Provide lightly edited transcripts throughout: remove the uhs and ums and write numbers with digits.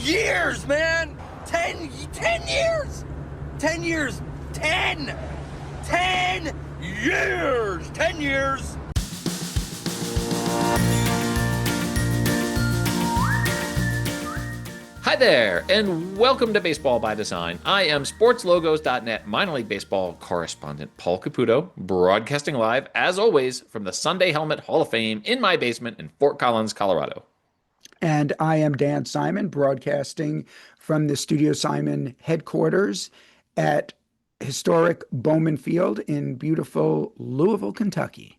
years, man. 10 years. 10 years. 10 years. 10 years. Hi there, and welcome to Baseball by Design. I am SportsLogos.net minor league baseball correspondent Paul Caputo, broadcasting live, as always, from the Sunday Helmet Hall of Fame in my basement in Fort Collins, Colorado. And I am Dan Simon, broadcasting from the Studio Simon headquarters at historic Bowman Field in beautiful Louisville, Kentucky.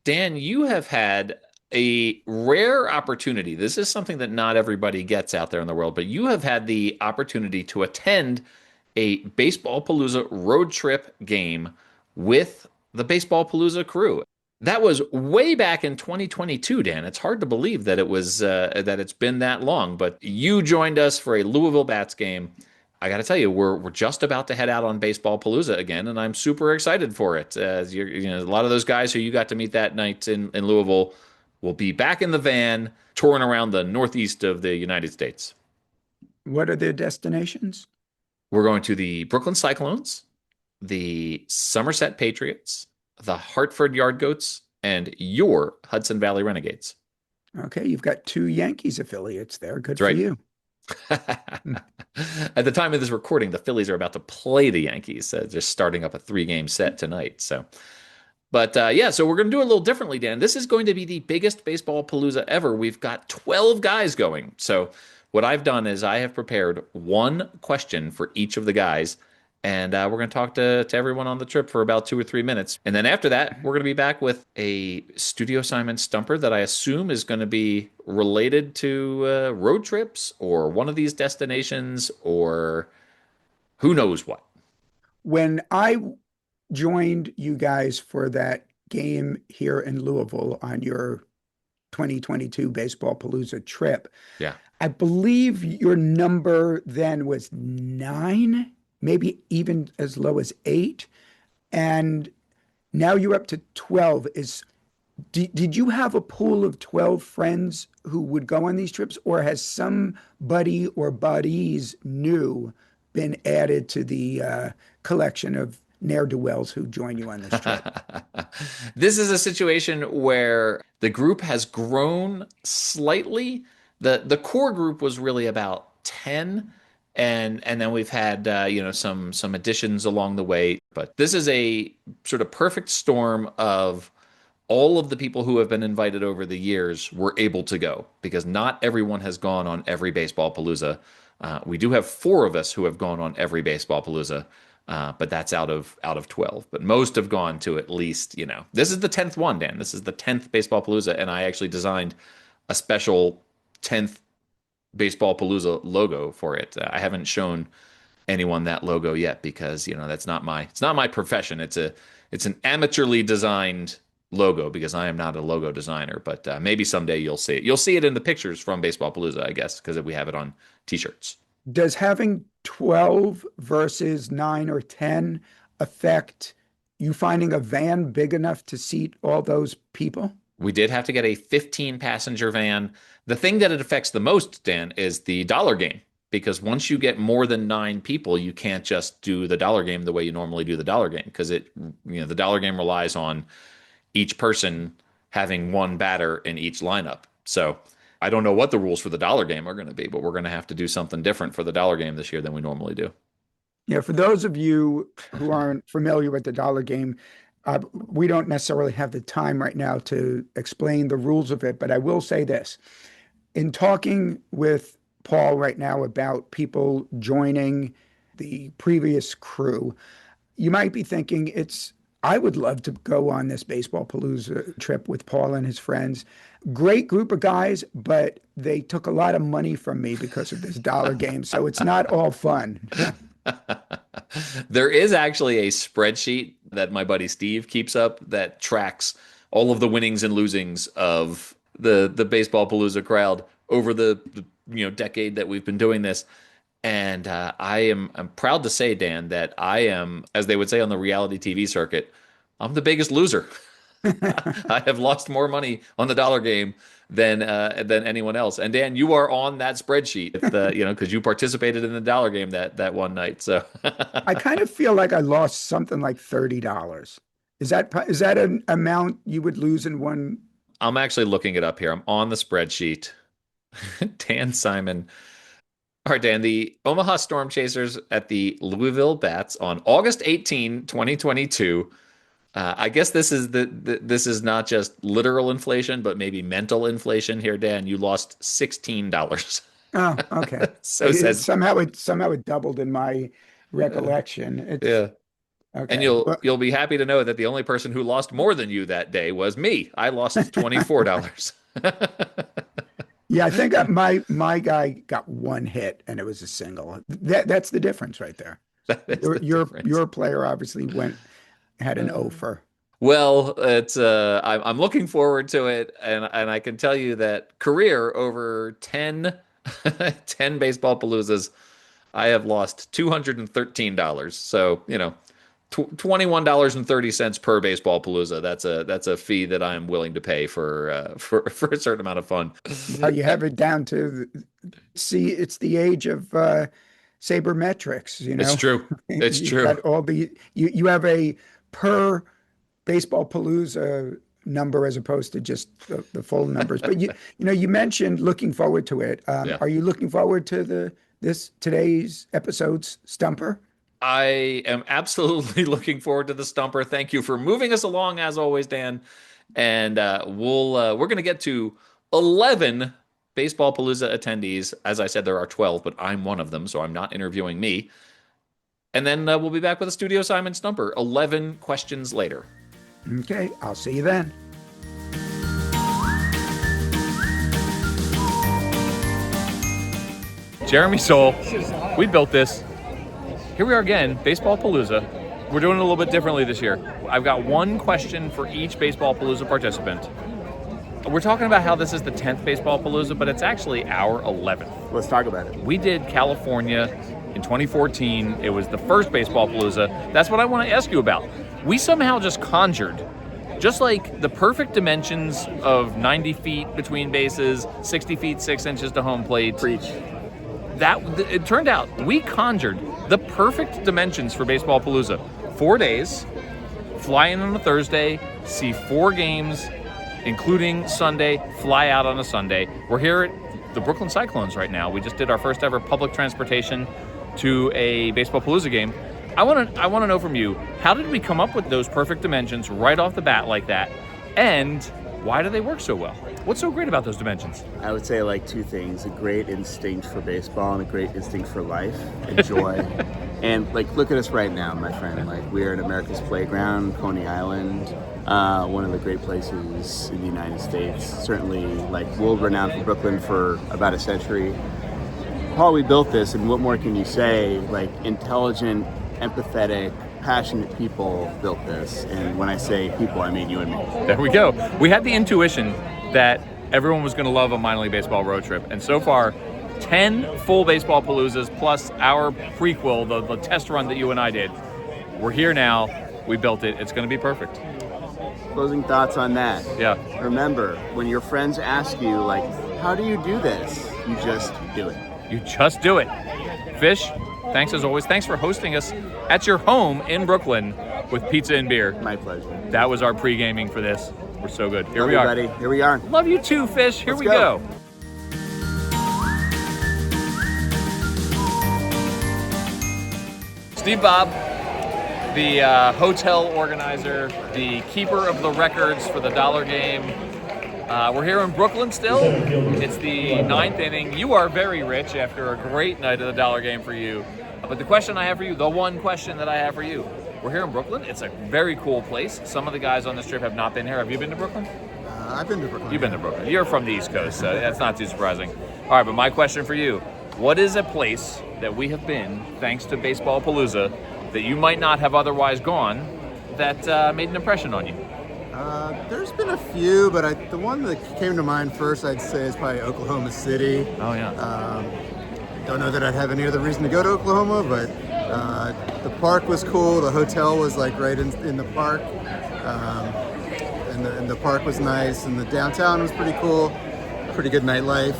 Dan, you have had a rare opportunity. This is something that not everybody gets out there in the world, but you have had the opportunity to attend a Baseballpalooza road trip game with the Baseballpalooza crew. That was way back in 2022, Dan. It's hard to believe that it's been that long, but you joined us for a Louisville Bats game. I got to tell you, we're just about to head out on Baseballpalooza again, and I'm super excited for it. A lot of those guys who you got to meet that night in Louisville will be back in the van touring around the northeast of the United States. What are their destinations? We're going to the Brooklyn Cyclones, the Somerset Patriots, the Hartford Yard Goats, and your Hudson Valley Renegades. Okay, you've got 2 Yankees affiliates there. Good That's for right. you. At the time of this recording, the Phillies are about to play the Yankees. They're starting up a 3-game set tonight. So we're going to do it a little differently, Dan. This is going to be the biggest Baseballpalooza ever. We've got 12 guys going. So what I've done is I have prepared one question for each of the guys, and we're going to talk to everyone on the trip for about 2 or 3 minutes. And then after that, we're going to be back with a Studio Simon stumper that I assume is going to be related to road trips or one of these destinations or who knows what. When I joined you guys for that game here in Louisville on your 2022 Baseballpalooza trip, Yeah. I believe your number then was 9, maybe even as low as 8, and now you're up to 12. Did you have a pool of 12 friends who would go on these trips, or has somebody or buddies new been added to the collection of ne'er-do-wells who join you on this trip? This is a situation where the group has grown slightly. The core group was really about 10, and then we've had some additions along the way. But this is a sort of perfect storm of all of the people who have been invited over the years were able to go, because not everyone has gone on every Baseballpalooza. We do have 4 of us who have gone on every Baseballpalooza. But that's out of 12. But most have gone to at least, this is the 10th one, Dan. This is the 10th Baseballpalooza, and I actually designed a special 10th Baseballpalooza logo for it. I haven't shown anyone that logo yet because, it's not my profession. It's an amateurly designed logo because I am not a logo designer, but maybe someday you'll see it. You'll see it in the pictures from Baseballpalooza, I guess, because we have it on t-shirts. Does having 12 versus 9 or 10 affect you finding a van big enough to seat all those people? We did have to get a 15-passenger van. The thing that it affects the most, Dan, is the dollar game, because once you get more than 9 people, you can't just do the dollar game the way you normally do the dollar game, because the dollar game relies on each person having one batter in each lineup. So I don't know what the rules for the dollar game are going to be, but we're going to have to do something different for the dollar game this year than we normally do. Yeah, for those of you who aren't familiar with the dollar game, we don't necessarily have the time right now to explain the rules of it, but I will say this. In talking with Paul right now about people joining the previous crew, you might be thinking I would love to go on this Baseballpalooza trip with Paul and his friends. Great group of guys, but they took a lot of money from me because of this dollar game, so it's not all fun. There is actually a spreadsheet that my buddy Steve keeps up that tracks all of the winnings and losings of the Baseballpalooza crowd over the decade that we've been doing this. And I'm proud to say, Dan, that I am, as they would say on the reality TV circuit, I'm the biggest loser. I have lost more money on the dollar game than anyone else. And Dan, you are on that spreadsheet, because you participated in the dollar game that one night. So I kind of feel like I lost something like $30. Is that an amount you would lose in one? I'm actually looking it up here. I'm on the spreadsheet. Dan Simon. All right, Dan, the Omaha Storm Chasers at the Louisville Bats on August 18, 2022. I guess this is not just literal inflation, but maybe mental inflation here, Dan. You lost $16. Oh, okay. So says Somehow it doubled in my recollection. yeah. And Okay. you'll be happy to know that the only person who lost more than you that day was me. I lost $24. Yeah, I think my guy got one hit and it was a single. That's the difference right there. Your player obviously had an offer. Well, it's I'm looking forward to it, and I can tell you that career over 10 Baseballpaloozas, I have lost $213. So, $21.30 per Baseballpalooza. That's a fee that I am willing to pay for a certain amount of fun. Well, you have it down to it's the age of sabermetrics, It's true. It's You've true. got you have a per Baseballpalooza number as opposed to just the full numbers. But you mentioned looking forward to it. Yeah. Are you looking forward to today's episode's stumper? I am absolutely looking forward to the stumper. Thank you for moving us along as always, Dan. And we're going to get to 11 Baseballpalooza attendees. As I said, there are 12, but I'm one of them, so I'm not interviewing me. And then we'll be back with a Studio Simon Stumper 11 questions later. Okay, I'll see you then. Jeremy Soule, we built this. Here we are again, Baseballpalooza. We're doing it a little bit differently this year. I've got one question for each Baseballpalooza participant. We're talking about how this is the 10th Baseballpalooza, but it's actually our 11th. Let's talk about it. We did California in 2014. It was the first Baseballpalooza. That's what I want to ask you about. We somehow just conjured, just like the perfect dimensions of 90 feet between bases, 60 feet, 6 inches to home plate. Preach. It turned out we conjured the perfect dimensions for Baseballpalooza. 4 days, fly in on a Thursday, see 4 games, including Sunday, fly out on a Sunday. We're here at the Brooklyn Cyclones right now. We just did our first ever public transportation to a Baseballpalooza game. I want to know from you, how did we come up with those perfect dimensions right off the bat like that? And why do they work so well? What's so great about those dimensions? I would say like 2 things: a great instinct for baseball and a great instinct for life and joy. And like, look at us right now, my friend. Like, we're at America's Playground, Coney Island, one of the great places in the United States. Certainly, like, world renowned for Brooklyn for about a century. Paul, we built this, and what more can you say? Like, intelligent, empathetic, passionate people built this. And when I say people, I mean you and me. There we go. We had the intuition that everyone was going to love a minor league baseball road trip. And so far, 10 full Baseballpaloozas plus our prequel, the test run that you and I did. We're here now. We built it. It's going to be perfect. Closing thoughts on that. Yeah. Remember, when your friends ask you, like, how do you do this? You just do it. You just do it. Fish, thanks as always. Thanks for hosting us at your home in Brooklyn with pizza and beer. My pleasure. That was our pre-gaming for this. We're so good. Here Love we you, are. buddy. Here we are. Love you too, Fish. Here Let's we go. go. Steve Bob, the hotel organizer, the keeper of the records for the dollar game. We're here in Brooklyn still. It's the 9th inning. You are very rich after a great night of the dollar game for you. But the question I have for you, the one question that I have for you, we're here in Brooklyn. It's a very cool place. Some of the guys on this trip have not been here. Have you been to Brooklyn? I've been to Brooklyn. You've been to Brooklyn. You're from the East Coast, so that's not too surprising. All right, but my question for you, what is a place that we have been, thanks to Baseballpalooza, that you might not have otherwise gone that made an impression on you? There's been a few, but the one that came to mind first, I'd say, is probably Oklahoma City. Oh, yeah. Don't know that I'd have any other reason to go to Oklahoma, but the park was cool. The hotel was like right in the park, and the park was nice, and the downtown was pretty cool. pretty good nightlife.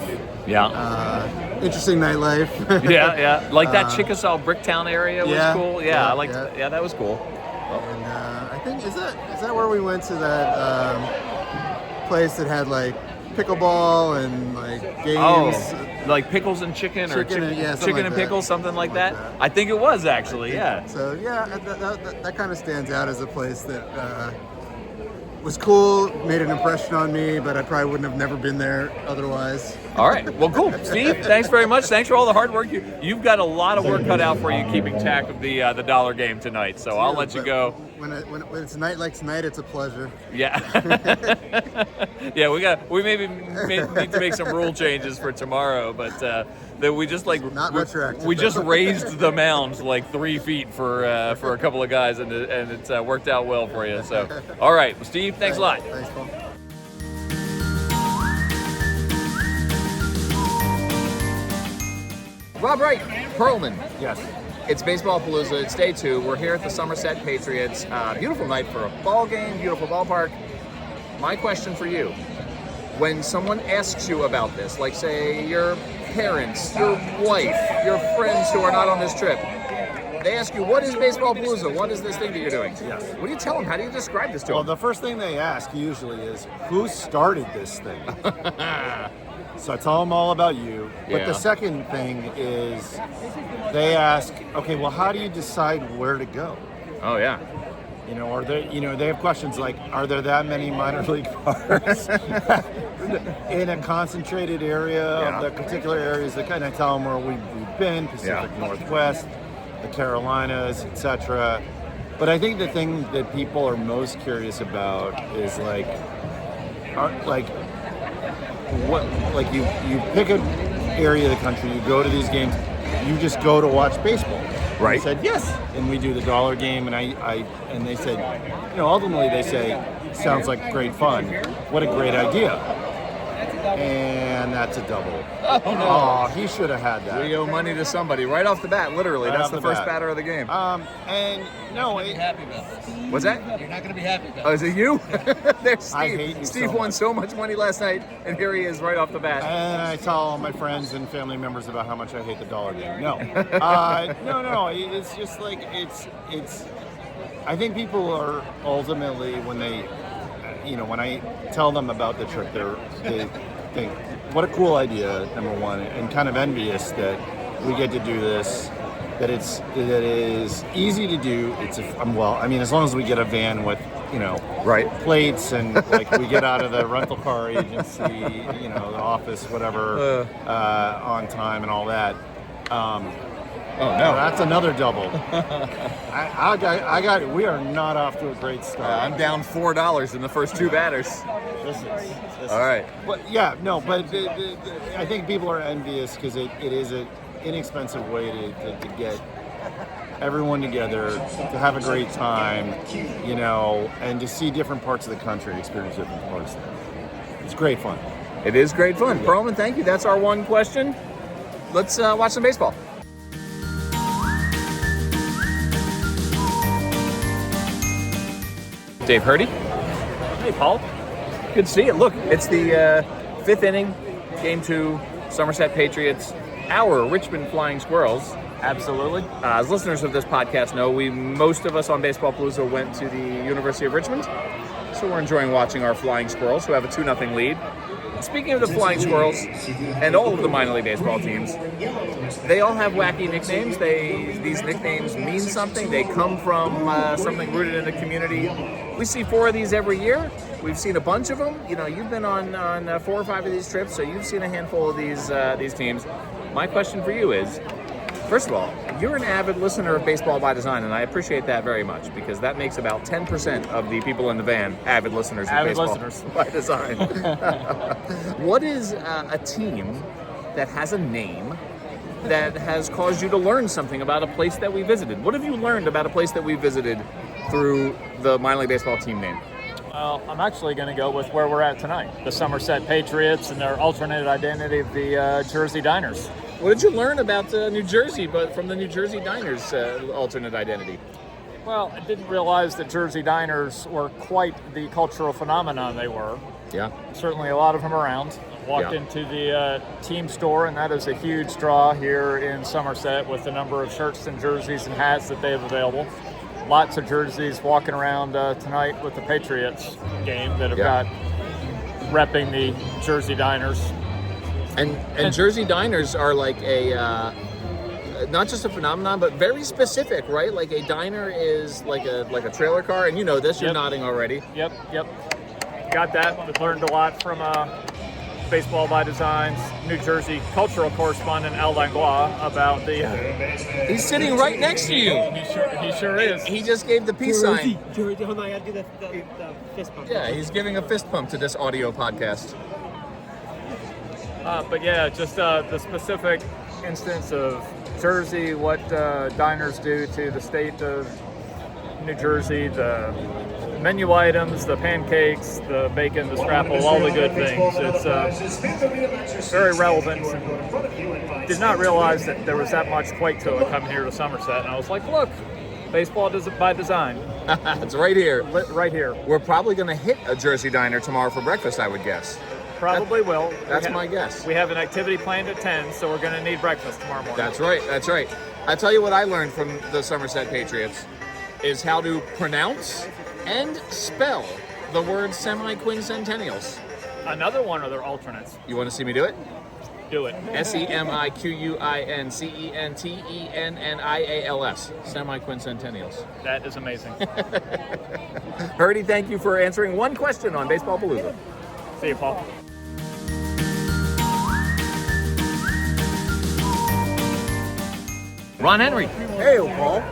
Yeah. Interesting nightlife. Yeah. Like that Chickasaw Bricktown area was cool. Yeah, I liked. Yeah, that was cool. And I think is that where we went to that place that had like pickleball and like games. Oh, like pickles and chicken or chicken like and that. pickles, something like that. I think it was actually, yeah. So yeah, that kind of stands out as a place that was cool, made an impression on me, but I probably wouldn't have never been there otherwise. All right, well, cool. Steve, thanks very much. Thanks for all the hard work. You've got a lot of work cut out for you keeping track of the dollar game tonight. So I'll let you go. When it's a night like tonight, it's a pleasure. Yeah. Yeah, we maybe need to make some rule changes for tomorrow, but that we just like not retroactive. We just raised the mound like 3 feet for a couple of guys, and it's worked out well for you. So, all right, well, Steve, thanks a lot. Thanks, Paul. Rob Wright, Perlman. Yes. It's Baseballpalooza. It's day 2. We're here at the Somerset Patriots. Beautiful night for a ball game, beautiful ballpark. My question for you, when someone asks you about this, like say your parents, your wife, your friends who are not on this trip, they ask you, what is Baseballpalooza? What is this thing that you're doing? Yes. What do you tell them? How do you describe this to Well, them? the first thing they ask usually is, who started this thing? So I tell them all about you. But Yeah. the second thing is they ask, okay, well, how do you decide where to go? Oh, yeah. Or they have questions like, are there that many minor league parks in a concentrated area of the particular areas that kind of tell them where we've been, Pacific Northwest, the Carolinas, etc. But I think the thing that people are most curious about is you pick an area of the country, you go to these games, you just go to watch baseball. Right. I said yes, and we do the dollar game, and they said, ultimately they say, sounds like great fun. What a great idea. And that's a double. Oh, he should have had that. We owe money to somebody right off the bat, literally. Right That's off the the first bat. batter of the game. And no, Happy about this. What's that? You're not going to be happy about Oh, is it you? There's Steve. I hate you Steve so won much. so much money last night, and here he is right off the bat. and I tell all my friends and family members about how much I hate the dollar game. No, no. It's just like it's. I think people are ultimately when I tell them about the trip, they think, what a cool idea, number one, and kind of envious that we get to do this. That it is easy to do. As long as we get a van with, Right. plates and we get out of the rental car agency, the office, whatever, on time and all that. Oh, no. That's another double. We are not off to a great start. I'm down $4 in the first 2 batters. This All right. But I think people are envious because it is an inexpensive way to get everyone together, to have a great time, and to see different parts of the country, experience different parts. It's great fun. It is great fun. Perlman, thank you. That's our one question. Let's watch some baseball. Dave Hurdy. Hey, Paul. Good to see you. Look, it's the 5th inning, Game 2, Somerset Patriots, our Richmond Flying Squirrels. Absolutely. As listeners of this podcast know, most of us on Baseballpalooza went to the University of Richmond, so we're enjoying watching our Flying Squirrels, who have a 2-0 lead. Speaking of the Flying Squirrels and all of the minor league baseball teams, they all have wacky nicknames. These nicknames mean something. They come from something rooted in the community. We see 4 of these every year. We've seen a bunch of them. You've been on 4 or 5 of these trips, so you've seen a handful of these teams. My question for you is, first of all, you're an avid listener of Baseball by Design, and I appreciate that very much because that makes about 10% of the people in the van avid listeners of Baseball by Design. What is a team that has a name that has caused you to learn something about a place that we visited? What have you learned about a place that we visited through the minor league baseball team name? Well, I'm actually going to go with where we're at tonight, the Somerset Patriots and their alternate identity of the Jersey Diners. What did you learn about New Jersey, but from the New Jersey Diners alternate identity? Well, I didn't realize that Jersey Diners were quite the cultural phenomenon they were. Yeah. Certainly a lot of them around. Walked Yeah. into the team store, and that is a huge draw here in Somerset with the number of shirts and jerseys and hats that they have available. Lots of jerseys walking around tonight with the Patriots game that have got repping the Jersey Diners. And Jersey Diners are like a not just a phenomenon, but very specific, right? Like a diner is like a trailer car, and you know this. You're nodding already. Yep. Got that. Learned a lot from Baseball by Design's New Jersey cultural correspondent Al Langlois about the. He's sitting right next to you. He sure is. He just gave the peace sign. Hold on, I gotta do the fist pump. Yeah, he's giving a fist pump to this audio podcast. But yeah, just the specific instance of Jersey, what diners do to the state of New Jersey, the menu items, the pancakes, the bacon, the scrapple, all the good things. It's very relevant. Did not realize that there was that much quake to it coming here to Somerset, and I was like, look, baseball by design. It's right here. Right here. We're probably going to hit a Jersey Diner tomorrow for breakfast, I would guess. Probably will. That's my guess. We have an activity planned at 10, so we're going to need breakfast tomorrow morning. That's right. I tell you what I learned from the Somerset Patriots is how to pronounce and spell the word semi-quincentennials. Another one of their alternates. You want to see me do it? Do it. Semiquincentennials. Semi-quincentennials. That is amazing. Purdy, thank you for answering one question on Baseballpalooza. See you, Paul. Ron Henry, Hey, Paul.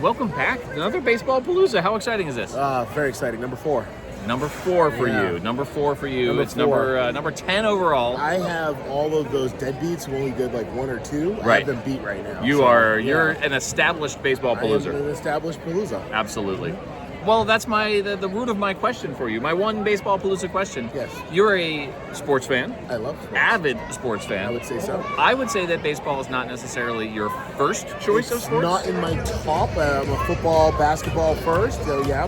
welcome back. Another Baseballpalooza. How exciting is this? Very exciting. Number 4. Number 4 for Yeah. you. Number 4 for you. Number It's 4. number 10 overall. I have all of those deadbeats who only did like 1 or 2. I Right. have them beat right now. You're an established I am Baseballpalooza. an established Palooza. Absolutely. Well, that's the root of my question for you. My one Baseballpalooza question. Yes. You're a sports fan, I love sports. avid sports fan. I would say so. I would say that baseball is not necessarily your first choice of It's sports. not in my top. I'm a football, basketball first. So yeah,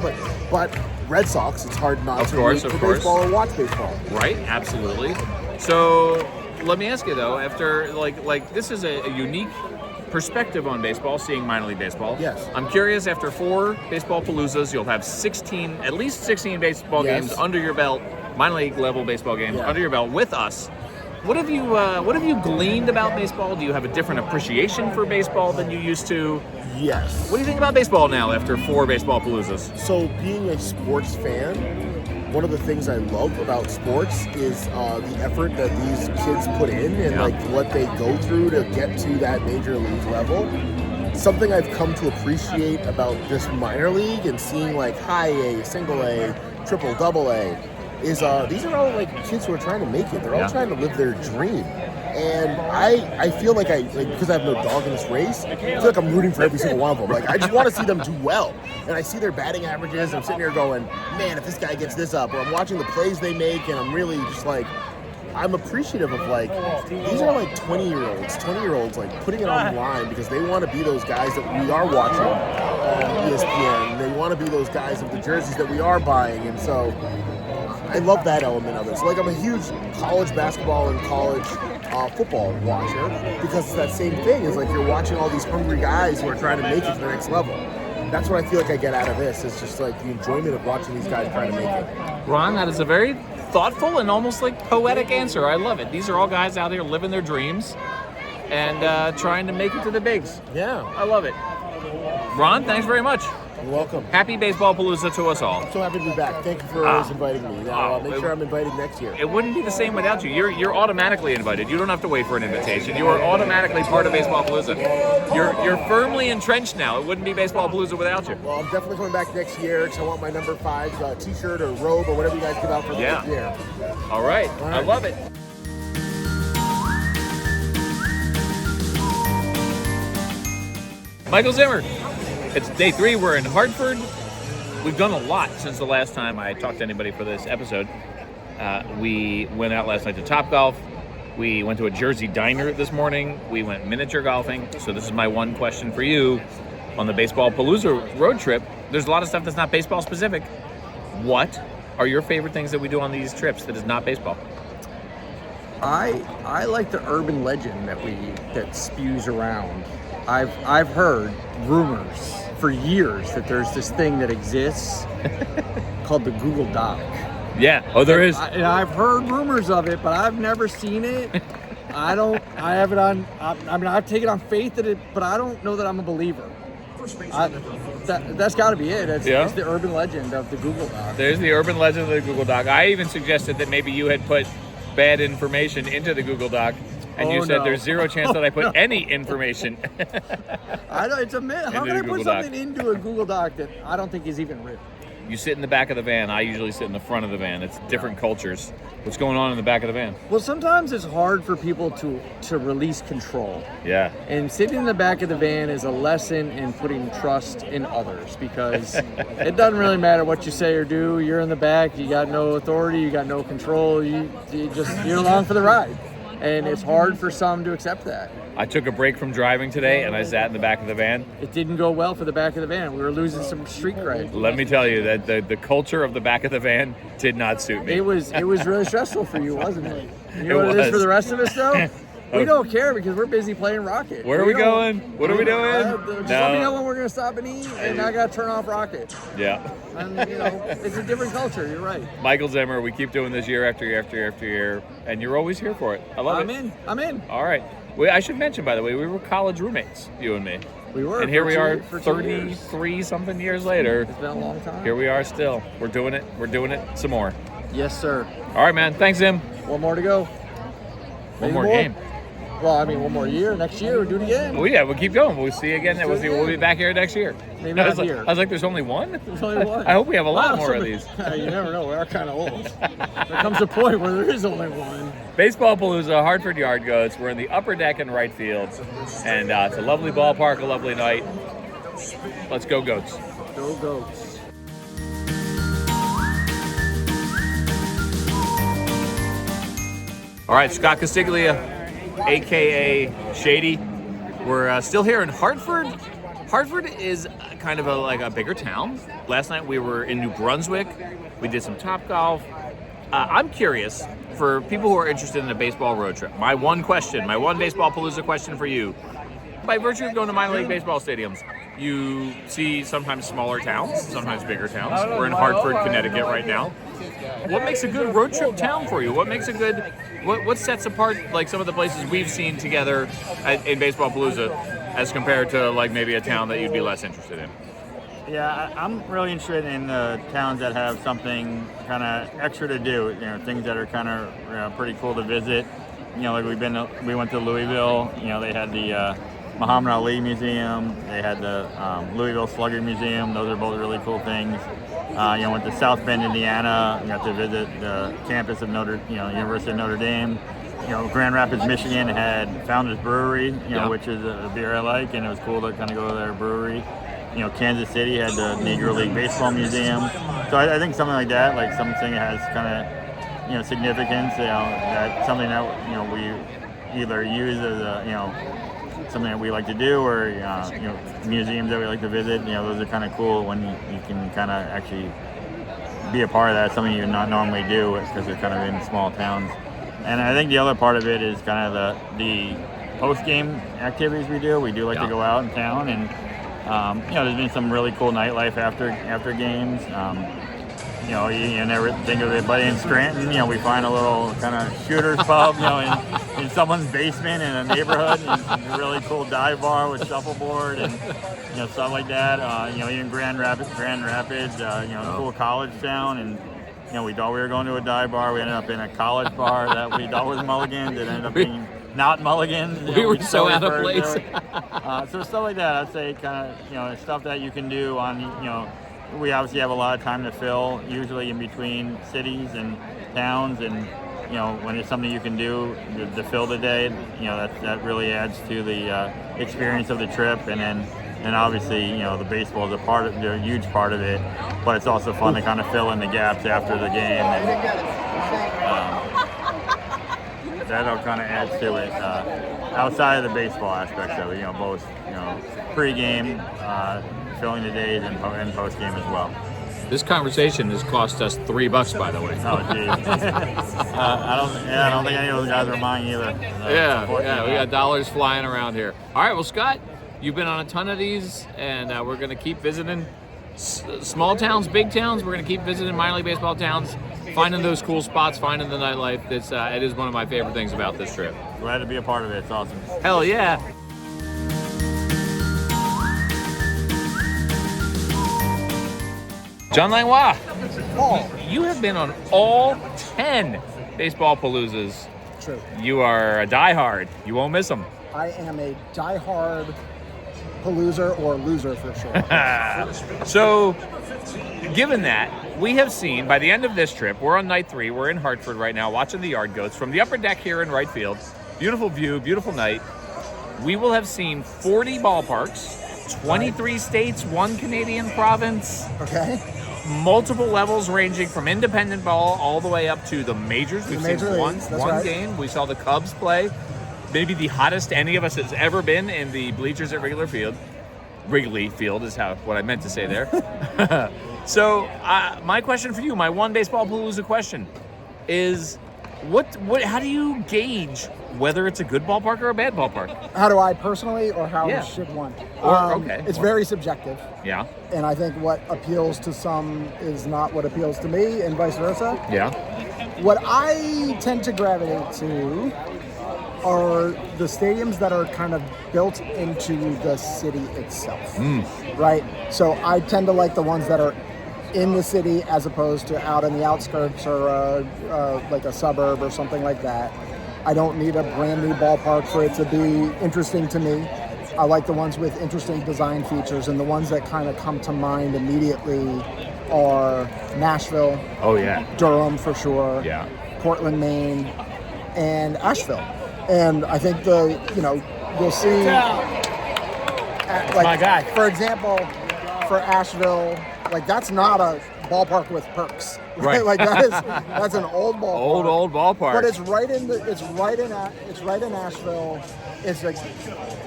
but Red Sox. It's hard not to root for baseball or watch baseball. Right, absolutely. So let me ask you though, after like this is a unique perspective on baseball, seeing minor league baseball. Yes. I'm curious, after 4 Baseballpaloozas, you'll have at least 16 baseball Yes. games under your belt, minor league level baseball games Yeah. under your belt with us. What have you gleaned about baseball? Do you have a different appreciation for baseball than you used to? Yes. What do you think about baseball now after 4 Baseballpaloozas? So being a sports fan, one of the things I love about sports is the effort that these kids put in and like what they go through to get to that major league level. Something I've come to appreciate about this minor league and seeing like high A, single A, triple, double A is these are all like kids who are trying to make it. They're all trying to live their dream. And I feel like because I have no dog in this race, I feel like I'm rooting for every single one of them. Like I just want to see them do well. And I see their batting averages, and I'm sitting here going, man, if this guy gets this up, or I'm watching the plays they make, and I'm really just like, I'm appreciative of like, these are like 20-year-olds like putting it on the line because they want to be those guys that we are watching on ESPN. They want to be those guys of the jerseys that we are buying. And so I love that element of it. So like I'm a huge college basketball and college football watcher because it's that same thing. It's like you're watching all these hungry guys who are trying to make it to the next level. That's what I feel like I get out of this. It's just like the enjoyment of watching these guys trying to make it. Ron, that is a very thoughtful and almost like poetic answer. I love it. These are all guys out there living their dreams and trying to make it to the bigs. Yeah. I love it. Ron, thanks very much. You're welcome. Happy Baseballpalooza to us all. I'm so happy to be back. Thank you for always inviting me. Now, I'll make sure I'm invited next year. It wouldn't be the same without you. You're automatically invited. You don't have to wait for an invitation. You are automatically part of Baseballpalooza. You're firmly entrenched now. It wouldn't be Baseballpalooza without you. Well, I'm definitely coming back next year because I want my number 5 t-shirt or robe or whatever you guys give out for the next year. All right. I love it. Michael Zimmer. It's day 3. We're in Hartford. We've done a lot since the last time I talked to anybody for this episode. We went out last night to Topgolf. We went to a Jersey diner this morning. We went miniature golfing. So this is my one question for you on the Baseballpalooza road trip. There's a lot of stuff that's not baseball specific. What are your favorite things that we do on these trips that is not baseball? I like the urban legend that spews around. I've heard rumors for years that there's this thing that exists called the Google Doc. Yeah. Oh, there is. And I've heard rumors of it, but I've never seen it. I have it on. I mean, I take it on faith that it, but I don't know that I'm a believer. That's got to be it. It's the urban legend of the Google Doc. There's the urban legend of the Google Doc. I even suggested that maybe you had put bad information into the Google Doc, and you said there's zero chance that I put any information. I know it's a myth. How can I put something into a Google Doc that I don't think is even written? You sit in the back of the van. I usually sit in the front of the van. It's different cultures. What's going on in the back of the van? Well, sometimes it's hard for people to release control. Yeah. And sitting in the back of the van is a lesson in putting trust in others, because it doesn't really matter what you say or do. You're in the back. You got no authority. You got no control. You're along for the ride. And it's hard for some to accept that. I took a break from driving today, and I sat in the back of the van. It didn't go well for the back of the van. We were losing some street cred. Let me tell you that the culture of the back of the van did not suit me. It was really stressful for you, wasn't it? You know what it is for the rest of us, though? We don't care because we're busy playing Rocket. Where are we going? What are we doing? Just let me know when we're going to stop and eat, and I got to turn off Rocket. Yeah. And, it's a different culture. You're right. Michael Zimmer, we keep doing this year after year after year after year, and you're always here for it. I love it. I'm in. All right. I should mention, by the way, we were college roommates, you and me. We were. And here we are 33-something years later. It's been a long time. Here we are still. We're doing it. We're doing it some more. Yes, sir. All right, man. Thanks, Zim. One more to go. One more game. Well, I mean, one more year. Next year, we'll do it again. Well, yeah, we'll keep going. We'll see you again. We'll be back here next year. Maybe not here. I was like, there's only one? There's only one. I hope we have a lot more of these. You never know. We are kind of old. There comes a point where there is only one. Baseballpalooza, Hartford Yard Goats. We're in the upper deck in right field. And it's a lovely ballpark, a lovely night. Let's go, Goats. Go, Goats. All right, Scott Castiglia, a.k.a. Shady. We're still here in Hartford. Hartford is kind of like a bigger town. Last night we were in New Brunswick. We did some Topgolf. I'm curious, for people who are interested in a baseball road trip, my one Baseballpalooza question for you. By virtue of going to minor league baseball stadiums, you see sometimes smaller towns, sometimes bigger towns. We're in Hartford, Connecticut right now. What makes a good road trip town for you? What sets apart like some of the places we've seen together in Baseballpalooza as compared to like maybe a town that you'd be less interested in? Yeah, I'm really interested in towns that have something kind of extra to do. Things that are kind of pretty cool to visit. Like we went to Louisville. They had the Muhammad Ali Museum. They had the Louisville Slugger Museum. Those are both really cool things. Went to South Bend, Indiana. Got to visit the campus of University of Notre Dame. Grand Rapids, Michigan had Founders Brewery, which is a beer I like, and it was cool to kind of go to their brewery. Kansas City had the Negro League Baseball Museum. So I think something like that, like something that has kind of, significance, that something that, we either use as a, something that we like to do, or, museums that we like to visit. Those are kind of cool when you can kind of actually be a part of that, something you not normally do because they're kind of in small towns. And I think the other part of it is kind of the post-game activities we do. We do like to go out in town, and there's been some really cool nightlife after games. You never think of it, but in Scranton, we find a little kind of shooter's pub, in someone's basement in a neighborhood, and a really cool dive bar with shuffleboard and stuff like that. Even Grand Rapids, cool college town, and we thought we were going to a dive bar. We ended up in a college bar that we thought was Mulligan's. It ended up being not Mulligan's. We were so out of place. So stuff like that, I'd say, kind of stuff that you can do on we obviously have a lot of time to fill, usually in between cities and towns, and when it's something you can do to fill the day, that really adds to the experience of the trip. And obviously, the baseball is a huge part of it, but it's also fun to kind of fill in the gaps after the game. And that all kind of adds to it. Outside of the baseball aspects of it, both, pre-game, filling the days, and post-game as well. This conversation has cost us $3, by the way. Oh, geez. I don't think any of those guys are mine either. Yeah, we got dollars flying around here. All right, well, Scott, you've been on a ton of these, and we're going to keep visiting small towns, big towns. We're going to keep visiting minor league baseball towns, finding those cool spots, finding the nightlife. It is one of my favorite things about this trip. Glad to be a part of it. It's awesome. Hell yeah. John Langlois, you have been on all 10 Baseballpaloozas. True. You are a diehard. You won't miss them. I am a diehard paloozer or loser for sure. So, given that, we have seen, by the end of this trip, we're on night 3, we're in Hartford right now watching the Yard Goats from the upper deck here in right field. Beautiful view, beautiful night. We will have seen 40 ballparks, 23 states, 1 Canadian province. Okay. Multiple levels ranging from independent ball all the way up to the majors. We've seen one game. We saw the Cubs play. Maybe the hottest any of us has ever been in the bleachers at Wrigley Field is what I meant to say there. So my question for you, my one Baseballpalooza question is, how do you gauge whether it's a good ballpark or a bad ballpark? How do I personally, or how should one? It's very subjective. Yeah. And I think what appeals to some is not what appeals to me, and vice versa. Yeah. What I tend to gravitate to are the stadiums that are kind of built into the city itself, right? So I tend to like the ones that are in the city as opposed to out in the outskirts or like a suburb or something like that. I don't need a brand new ballpark for it to be interesting to me. I like the ones with interesting design features, and the ones that kind of come to mind immediately are Nashville. Oh yeah. Durham for sure. Yeah. Portland, Maine, and Asheville. And I think you'll see, my guy. For example, for Asheville, like that's not a ballpark with perks, right? Like that's an old ballpark. Old ballpark. But it's right in Asheville. It's a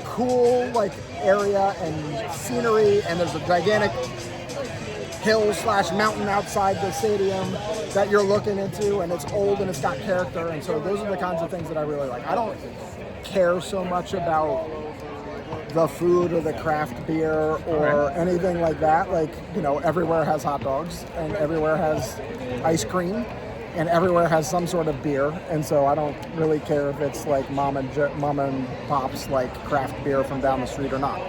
cool area and scenery, and there's a gigantic hill/mountain outside the stadium that you're looking into, and it's old and it's got character, and so those are the kinds of things that I really like. I don't care so much about the food or the craft beer or anything like that. Everywhere has hot dogs and everywhere has ice cream and everywhere has some sort of beer, and so I don't really care if it's like mom and pop's craft beer from down the street or not.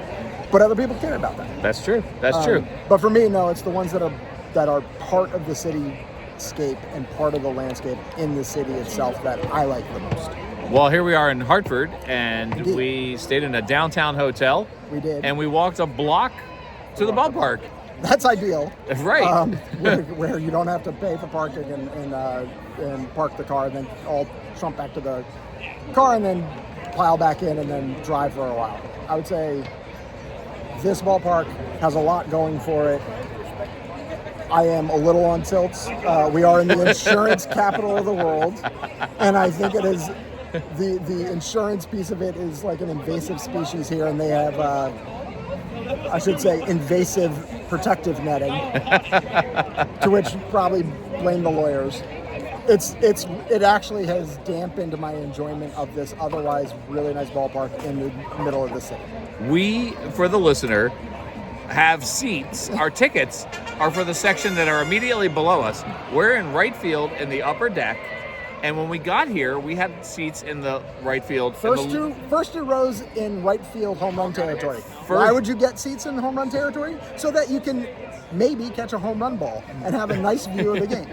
But other people care about that. That's true. That's true. But for me, no, it's the ones that are part of the cityscape and part of the landscape in the city itself that I like the most. Well, here we are in Hartford, and we stayed in a downtown hotel. We did. And we walked a block to the ballpark. That's ideal. Right. Where you don't have to pay for parking and park the car and then all trump back to the car and then pile back in and then drive for a while. I would say this ballpark has a lot going for it. I am a little on tilts. We are in the insurance capital of the world, and I think it is the insurance piece of it is like an invasive species here, and they have, I should say, invasive protective netting, to which probably blame the lawyers. It actually has dampened my enjoyment of this otherwise really nice ballpark in the middle of the city. We, for the listener, have seats. Our tickets are for the section that are immediately below us. We're in right field in the upper deck, and when we got here, we had seats in the right field. First two rows in right field home run territory. Why would you get seats in home run territory? So that you can maybe catch a home run ball and have a nice view of the game.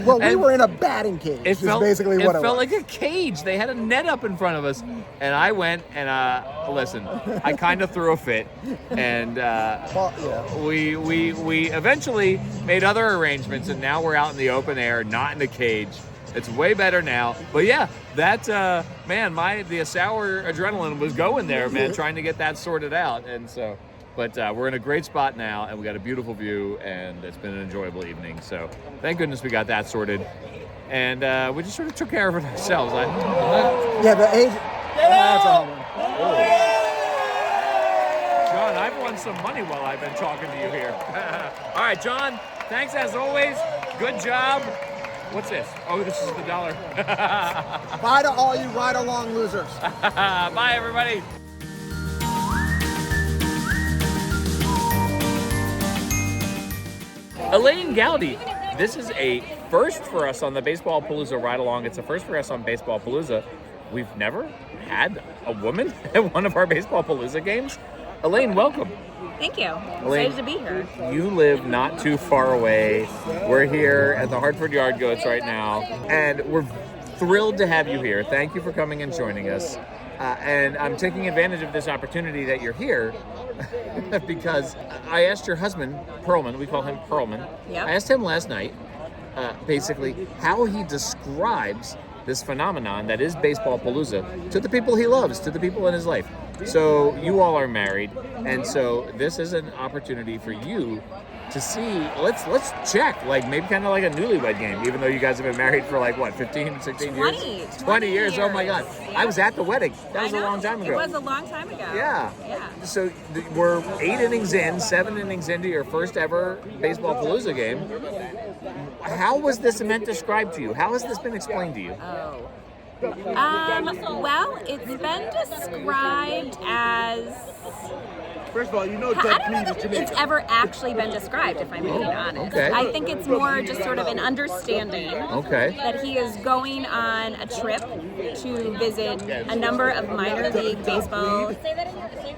Well, we were in a batting cage. It felt like a cage. They had a net up in front of us, and I went and listen. I kind of threw a fit, and we eventually made other arrangements, and now we're out in the open air, not in the cage. It's way better now. But yeah, that the sour adrenaline was going there, man, trying to get that sorted out, and so. But we're in a great spot now, and we got a beautiful view, and it's been an enjoyable evening. So thank goodness we got that sorted, and we just sort of took care of it ourselves. That's a home run. John, I've won some money while I've been talking to you here. All right, John, Thanks as always. Good job. What's this? Oh, this is the dollar. Bye to all you ride-along losers. Bye, everybody. Elaine Gowdy, this is a first for us on the Baseballpalooza ride-along. It's a first for us on Baseballpalooza. We've never had a woman at one of our Baseballpalooza games. Elaine, welcome. Thank you. Elaine, Excited to be here. You live not too far away. We're here at the Hartford Yard Goats right now, and we're thrilled to have you here. Thank you for coming and joining us. And I'm taking advantage of this opportunity that you're here because I asked your husband, Perlman, we call him Perlman. Yep. I asked him last night, basically, how he describes this phenomenon that is Baseballpalooza to the people he loves, to the people in his life. So you all are married, and so this is an opportunity for you to see, let's check, like maybe kind of like a newlywed game, even though you guys have been married for like what, 15, 16 years? 20 years, oh my God. Yeah. I was at the wedding. That was a long time ago. It was a long time ago. Yeah. Yeah. So we're 7 innings into your first ever Baseballpalooza game. How was this event described to you? How has this been explained to you? Well, it's been described as... First of all, you know I don't know if it's ever actually been described, if I'm being honest. Okay. I think it's more just sort of an understanding that he is going on a trip to visit a number of minor league baseball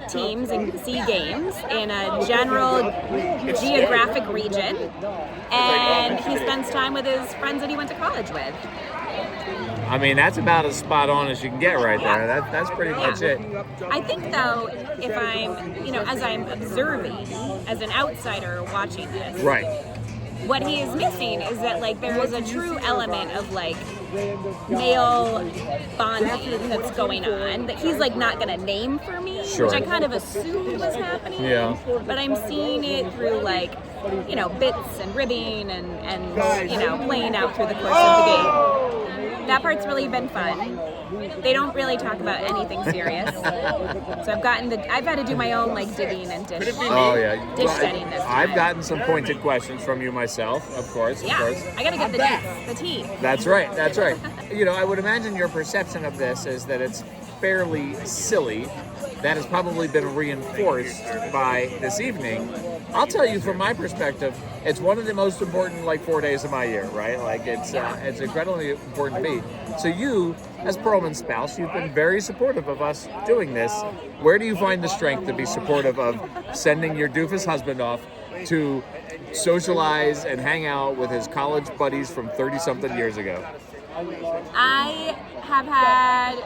teams and see games in a general geographic region, and he spends time with his friends that he went to college with. I mean, that's about as spot on as you can get right there. That's pretty much it. I think, though, if I'm, as I'm observing, as an outsider watching this, Right. what he is missing is that, like, there is a true element of, like, male bonding that's going on that he's, like, not going to name for me, Sure. which I kind of assumed was happening. Yeah. But I'm seeing it through, like, bits and ribbing and playing out through the course of the game. That part's really been fun. They don't really talk about anything serious. So I've had to do my own like digging and dish studying this time. I've gotten some pointed questions from you myself, of course. Yeah, Of course. I gotta get the tea. That's right. I would imagine your perception of this is that it's fairly silly. That has probably been reinforced by this evening. I'll tell you from my perspective, it's one of the most important 4 days of my year, right? Like it's incredibly important to me. So you, as Perlman's spouse, you've been very supportive of us doing this. Where do you find the strength to be supportive of sending your doofus husband off to socialize and hang out with his college buddies from 30-something years ago? I have had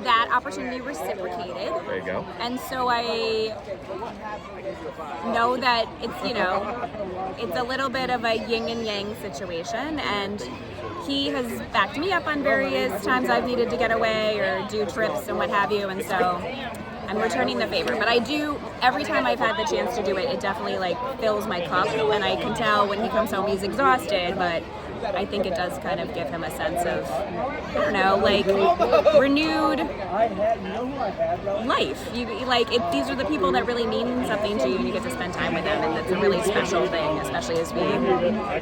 that opportunity reciprocated. There you go. And so I know that it's a little bit of a yin and yang situation, and he has backed me up on various times I've needed to get away or do trips and what have you, and so I'm returning the favor. But I do, every time I've had the chance to do it, it definitely fills my cup, and I can tell when he comes home he's exhausted, but I think it does kind of give him a sense of, renewed life. These are the people that really mean something to you, and you get to spend time with them, and it's a really special thing, especially as we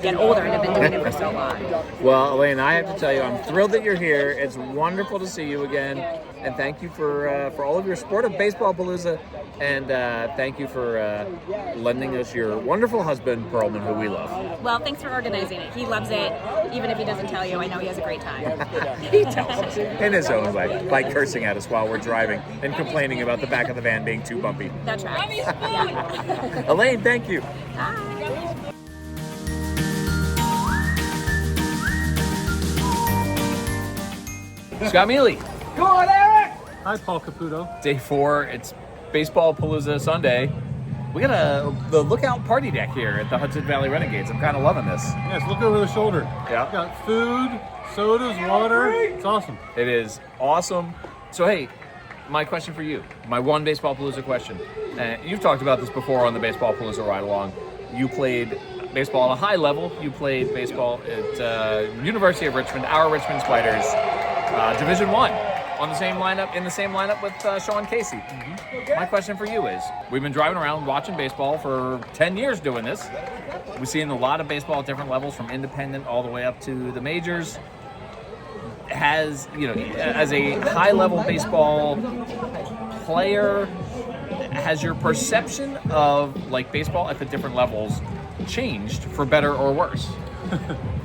get older and have been doing it for so long. Well, Elaine, I have to tell you, I'm thrilled that you're here. It's wonderful to see you again, and thank you for all of your support of Baseballpalooza, and thank you for lending us your wonderful husband, Perlman, who we love. Well, thanks for organizing it. He loves it. Even if he doesn't tell you, I know he has a great time. He tells us in his own way by cursing at us while we're driving and complaining about the back of the van being too bumpy. That tracks. Yeah. Elaine, thank you. Scott Mealy. Go on, Eric! Hi, Paul Caputo. Day 4. It's Baseballpalooza Sunday. We got the lookout party deck here at the Hudson Valley Renegades. I'm kind of loving this. Yes, look over the shoulder. Yeah. Got food, sodas, water. It's awesome. It is awesome. So, hey, my question for you, my one Baseballpalooza question. You've talked about this before on the Baseballpalooza ride-along. You played baseball at a high level. You played baseball at University of Richmond, our Richmond Spiders, Division I on the same lineup with Sean Casey. My question for you is, we've been driving around watching baseball for 10 years doing this. We've seen a lot of baseball at different levels, from independent all the way up to the majors. As a high-level baseball player, has your perception of like baseball at the different levels changed for better or worse?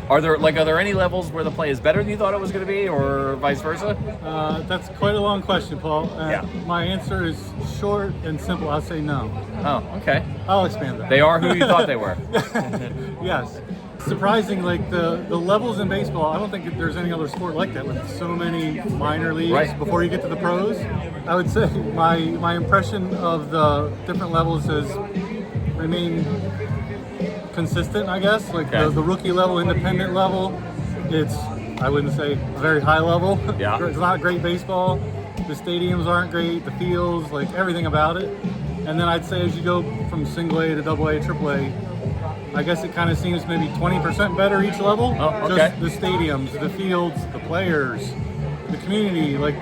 Are there any levels where the play is better than you thought it was going to be, or vice versa? That's quite a long question, Paul. Yeah. My answer is short and simple. I'll say no. Oh, okay. I'll expand that. They are who you thought they were. Yes. Surprising, like the levels in baseball, I don't think there's any other sport like that with so many minor leagues before you get to the pros. I would say my impression of the different levels has remained consistent, I guess. Like the rookie level, independent level, it's, I wouldn't say a very high level. Yeah. It's not great baseball. The stadiums aren't great, the fields, like everything about it. And then I'd say as you go from single A to double A, triple A, I guess it kind of seems maybe 20% better each level. Oh, okay. Just the stadiums, the fields, the players, the community, like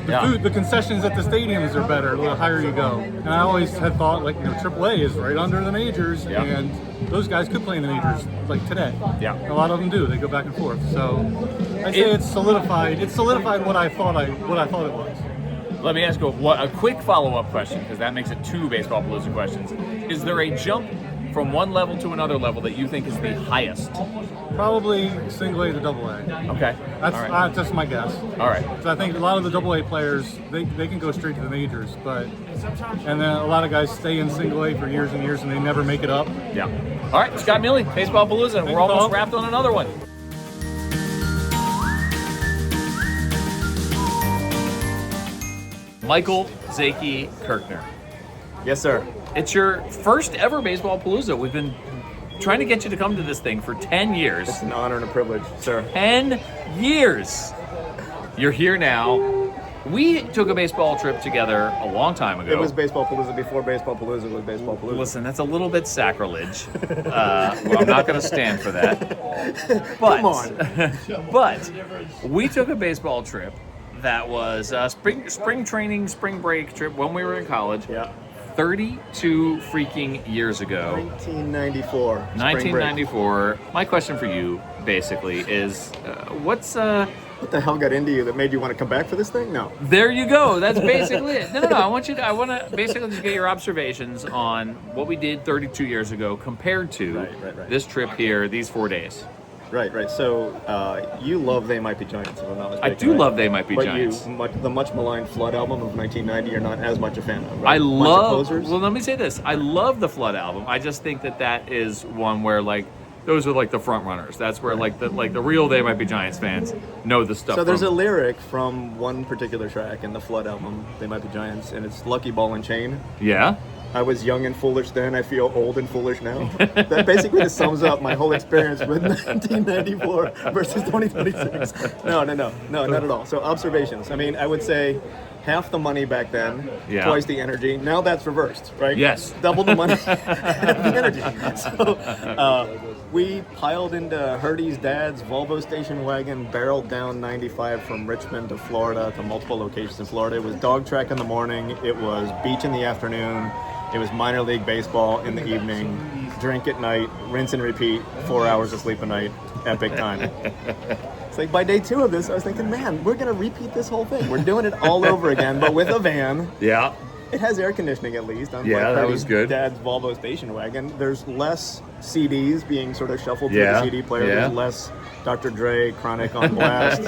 the food, the concessions at the stadiums are better the higher you go. And I always had thought, like, AAA is right under the majors, and those guys could play in the majors like today. Yeah. A lot of them do. They go back and forth. So I'd say it's solidified. It's solidified what I thought it was. Let me ask you a quick follow-up question, because that makes it 2 Baseballpalooza questions. Is there a jump from one level to another level that you think is the highest? Probably single A to double A. Okay. That's just my guess. All right. So I think a lot of the double A players, they can go straight to the majors, and then a lot of guys stay in single A for years and years and they never make it up. Yeah. All right, Scott Mealy, Baseballpalooza. We're almost wrapped on another one. Michael Zaki Kirkner. Yes, sir. It's your first ever Baseballpalooza. We've been trying to get you to come to this thing for 10 years. It's an honor and a privilege, sir. 10 years. You're here now. We took a baseball trip together a long time ago. It was Baseballpalooza before Baseballpalooza was Baseballpalooza. Listen, that's a little bit sacrilege. Well, I'm not going to stand for that. But, come on. But we took a baseball trip that was a spring training, spring break trip when we were in college. Yeah. 32 freaking years ago. 1994. 1994. My question for you, basically, is what the hell got into you that made you want to come back for this thing? No. There you go. That's basically it. No. I want to basically just get your observations on what we did 32 years ago compared to this trip here, these 4 days. Right. So you love They Might Be Giants, if I'm not mistaken. I do love They Might Be Giants. But the much maligned Flood album of 1990, you're not as much a fan of, right? I love. Well, let me say this. I love the Flood album. I just think that is one where those are like the front runners. That's where the real They Might Be Giants fans know the stuff. So there's a lyric from one particular track in the Flood album, They Might Be Giants, and it's Lucky Ball and Chain. Yeah. I was young and foolish then, I feel old and foolish now. That basically just sums up my whole experience with 1994 versus 2026. No, not at all. So observations. I mean, I would say half the money back then, twice the energy. Now that's reversed, right? Yes. Double the money, half the energy. So we piled into Herdy's dad's Volvo station wagon, barreled down 95 from Richmond to Florida to multiple locations in Florida. It was dog track in the morning. It was beach in the afternoon. It was minor league baseball in the evening, drink at night, rinse and repeat, 4 hours of sleep a night, epic time. It's like by day 2 of this, I was thinking, man, we're going to repeat this whole thing. We're doing it all over again, but with a van. Yeah. It has air conditioning at least. Yeah, that was good. Dad's Volvo station wagon. There's less CDs being sort of shuffled through the CD player. There's less Dr. Dre, Chronic on blast.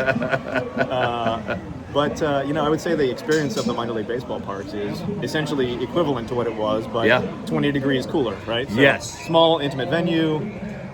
But I would say the experience of the minor league baseball parks is essentially equivalent to what it was, but 20 degrees cooler, right? So yes. Small, intimate venue.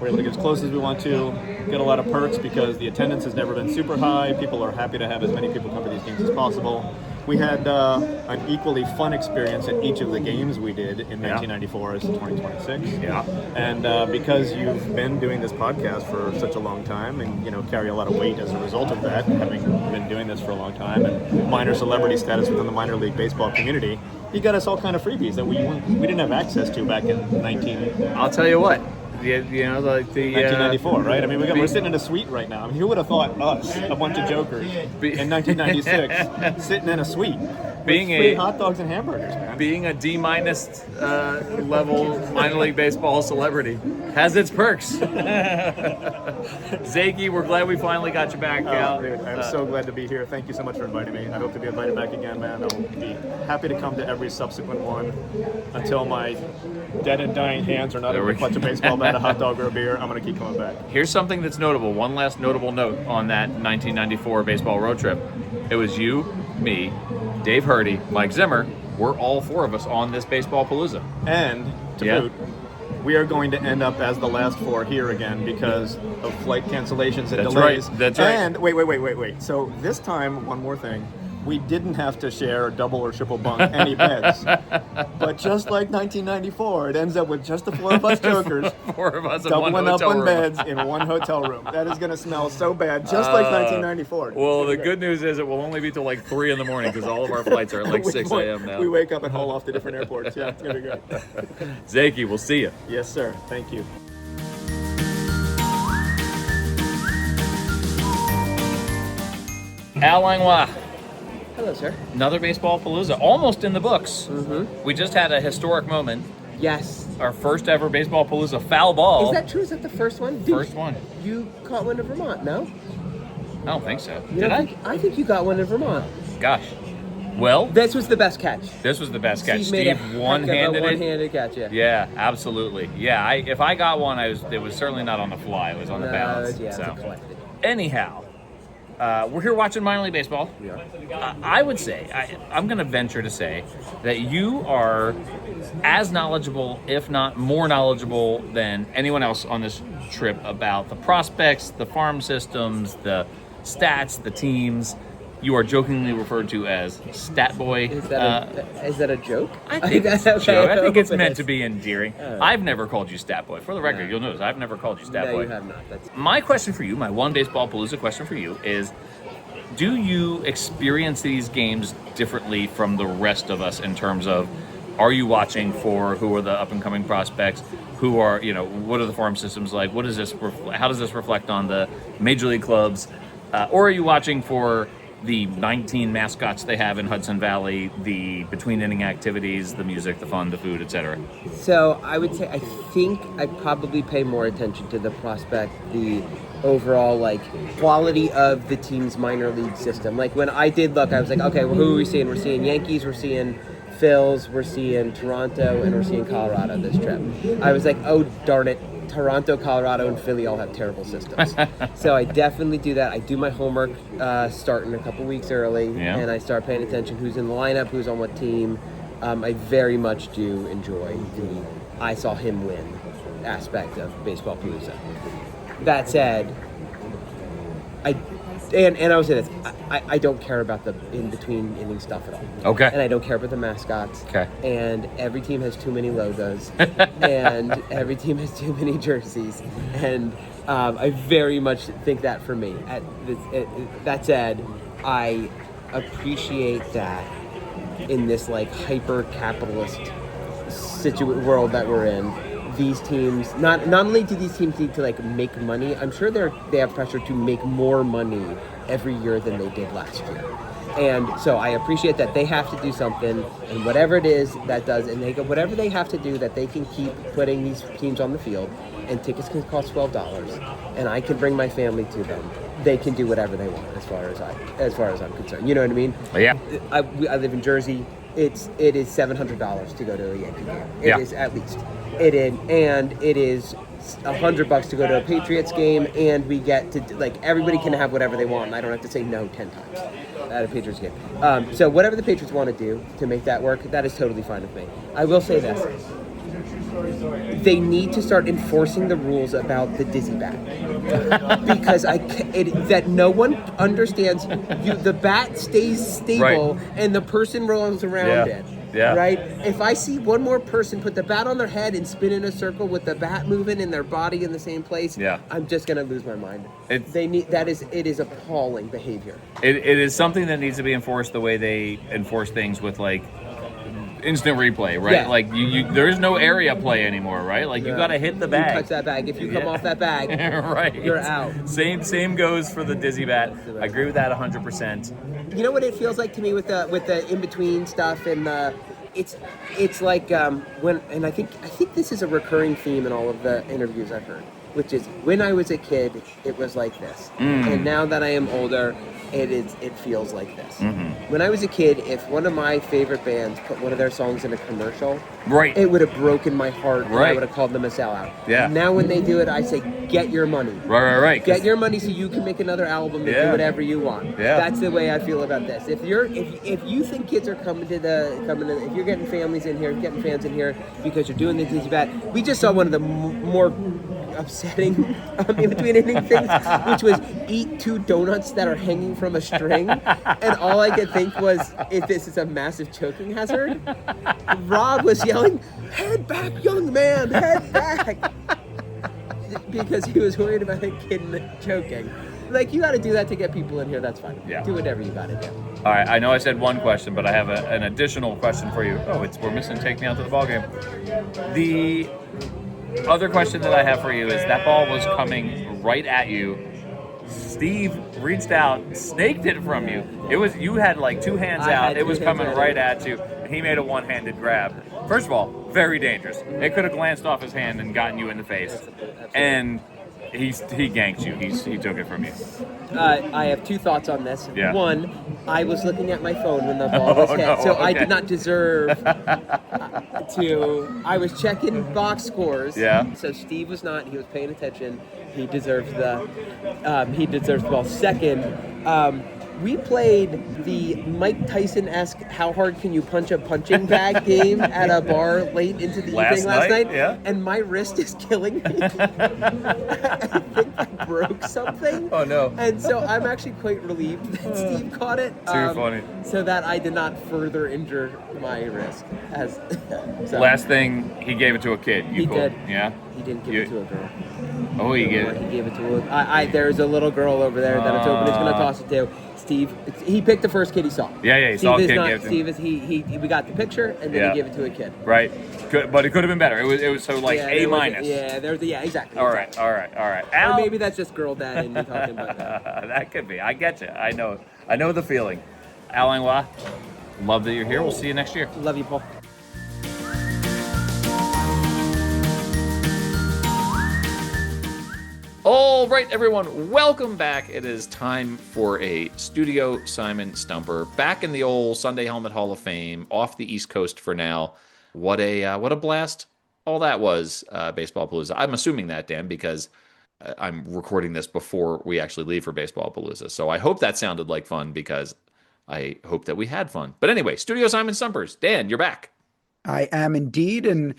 We're able to get as close as we want to. Get a lot of perks because the attendance has never been super high. People are happy to have as many people come to these games as possible. We had an equally fun experience at each of the games we did in 1994 as 2026. Yeah. And because you've been doing this podcast for such a long time and, carry a lot of weight as a result of that, having been doing this for a long time and minor celebrity status within the minor league baseball community, you got us all kind of freebies that we didn't have access to back in 19... I'll tell you what. You know, like the 1994, right? I mean, we're sitting in a suite right now. I mean, who would have thought us, a bunch of jokers, in 1996, sitting in a suite, being with free hot dogs and hamburgers, man. Being a D- level minor league baseball celebrity has its perks. Zaki, we're glad we finally got you back out. Dude, I'm so glad to be here. Thank you so much for inviting me. I hope to be invited back again, man. I'll be happy to come to every subsequent one until my dead and dying hands are not able to clutch a baseball bat, a hot dog, or a beer. I'm going to keep coming back. Here's something that's notable. One last notable note on that 1994 baseball road trip. It was you, me, Dave Hurdy, Mike Zimmer. We're all four of us on this Baseballpalooza. And to boot, we are going to end up as the last four here again because of flight cancellations and delays. Right. That's right. And wait. So this time, one more thing. We didn't have to share a double or triple bunk any beds. But just like 1994, it ends up with just the four of us jokers. Four of us in doubling one up hotel on room. beds in one hotel room. That is going to smell so bad, just like 1994. Well, the good news is it will only be till like 3 in the morning because all of our flights are at like 6 a.m. now. We wake up and haul off to different airports. Yeah, it's going to be great. Zaki, we'll see you. Yes, sir. Thank you. Al Langlois. Hello, sir. Another Baseballpalooza, almost in the books. Mm-hmm. We just had a historic moment. Yes. Our first ever Baseballpalooza foul ball. Is that true? Is that the first one? First one. You caught one in Vermont, no? I don't think so. You Did I? I think you got one in Vermont. Gosh. Well, this was the best catch. This was the best catch. Steve made a Steve heck one-handed of a it. one-handed catch, yeah. Yeah, absolutely. Yeah, if I got one, it was certainly not on the fly. It was on the bounce. Yeah, so. it's collected. Anyhow, we're here watching minor league baseball. We are. I would say, I'm going to venture to say that you are as knowledgeable, if not more knowledgeable, than anyone else on this trip about the prospects, the farm systems, the stats, the teams. You are jokingly referred to as Stat Boy. Is that a joke? I think it's a joke. I think it's meant to be be. endearing. I've never called you Stat Boy. For the record, you'll notice I've never called you Stat No, Boy. you have not. That's... My question for you, my one Baseballpalooza question for you is, do you experience these games differently from the rest of us in terms of, are you watching for who are the up-and-coming prospects? Who are, what are the farm systems like? What is this? How does this reflect on the major league clubs? Or are you watching for the 19 mascots they have in Hudson Valley, the between-inning activities, the music, the fun, the food, etc.? So I would say I think I probably pay more attention to the prospect, the overall quality of the team's minor league system. Like when I did look, I was like, okay, well, who are we seeing? We're seeing Yankees, we're seeing Phils, we're seeing Toronto, and we're seeing Colorado this trip. I was like, oh darn it, Toronto, Colorado, and Philly all have terrible systems. So I definitely do that. I do my homework starting a couple weeks early, and I start paying attention who's in the lineup, who's on what team. I very much do enjoy the I saw him win aspect of Baseballpalooza. That said, I would say this, I don't care about the in-between inning stuff at all. Okay. And I don't care about the mascots. Okay. And every team has too many logos. And every team has too many jerseys. And I very much think that for me. That said, I appreciate that in this hyper-capitalist world that we're in. These teams, not only do these teams need to make money, I'm sure they have pressure to make more money every year than they did last year. And so I appreciate that they have to do something, and whatever it is that does, and they go whatever they have to do that they can keep putting these teams on the field, and tickets can cost $12, and I can bring my family to them. They can do whatever they want as far as I'm concerned. You know what I mean? Yeah. I live in Jersey. It is $700 to go to a Yankee game. It is at least. It is $100 to go to a Patriots game, and we get to everybody can have whatever they want, and I don't have to say no 10 times at a Patriots game. So whatever the Patriots want to do to make that work, that is totally fine with me. I will say this. They need to start enforcing the rules about the dizzy bat because that no one understands. The bat stays stable and the person rolls around it. Yeah. Right? If I see one more person put the bat on their head and spin in a circle with the bat moving and their body in the same place, I'm just gonna lose my mind. It is appalling behavior. It is something that needs to be enforced the way they enforce things with instant replay, right? Yeah. Like there is no area play anymore, right? Like you got to hit the bag. You touch that bag. If you come off that bag, right, you're out. Same goes for the dizzy bat. I agree with that 100%. You know what it feels like to me with the in between stuff, and it's like when, and I think this is a recurring theme in all of the interviews I've heard, which is when I was a kid, it was like this, and now that I am older, it feels like this. When I was a kid, if one of my favorite bands put one of their songs in a commercial, right, it would have broken my heart, and right, I would have called them a sellout. Yeah. Now when they do it, I say, get your money. Right. Get your money so you can make another album and do whatever you want. Yeah. That's the way I feel about this. If you think kids are coming to if you're getting families in here, getting fans in here because you're doing the Dizzy Bat, we just saw one of the more upsetting in between inning things, which was eat 2 donuts that are hanging from a string, and all I could think was, if this is a massive choking hazard. Rob was yelling, "Head back, young man, head back," because he was worried about a kid choking. Like, you got to do that to get people in here. That's fine. Yeah. Do whatever you got to do. All right. I know I said one question, but I have an additional question for you. Oh, we're missing Take Me Out to the Ball Game. The other question that I have for you is that ball was coming right at you. Steve reached out, snaked it from you. You had like 2 hands out. It was coming right at you, and he made a one-handed grab. First of all, very dangerous. It could have glanced off his hand and gotten you in the face. And he ganked you. He took it from you. I have 2 thoughts on this. Yeah. One, I was looking at my phone when the ball was hit, so okay. I did not deserve to. I was checking box scores. Yeah. So Steve was not. He was paying attention. He deserves the. He deserves the ball. Second, we played the Mike Tyson-esque "How hard can you punch a punching bag" game at a bar late into the evening last night. Yeah. And my wrist is killing me. I think I broke something. Oh no. And so I'm actually quite relieved that Steve caught it. Too funny. So that I did not further injure my wrist. So. Last thing, he gave it to a kid. He did. Yeah? He didn't give it to a girl. Oh, he gave it. He gave it to a. There's a little girl over there that it's open. He's going to toss it to. Steve, he picked the first kid he saw. Yeah, he saw a kid give it to him. Steve we got the picture, and then he gave it to a kid. Right. Good, but it could have been better. It was so like A minus. Exactly. All right. Al, or maybe that's just girl dad and me talking about that. That could be. I get you. I know the feeling. Al Langlois, love that you're here. We'll see you next year. Love you, Paul. All right, everyone, welcome back. It is time for a Studio Simon Stumper back in the old Sunday Helmet Hall of Fame, off the East Coast for now. What a blast all that was, Baseballpalooza. I'm assuming that, Dan, because I'm recording this before we actually leave for Baseballpalooza. So I hope that sounded like fun, because I hope that we had fun. But anyway, Studio Simon Stumpers. Dan, you're back. I am indeed. And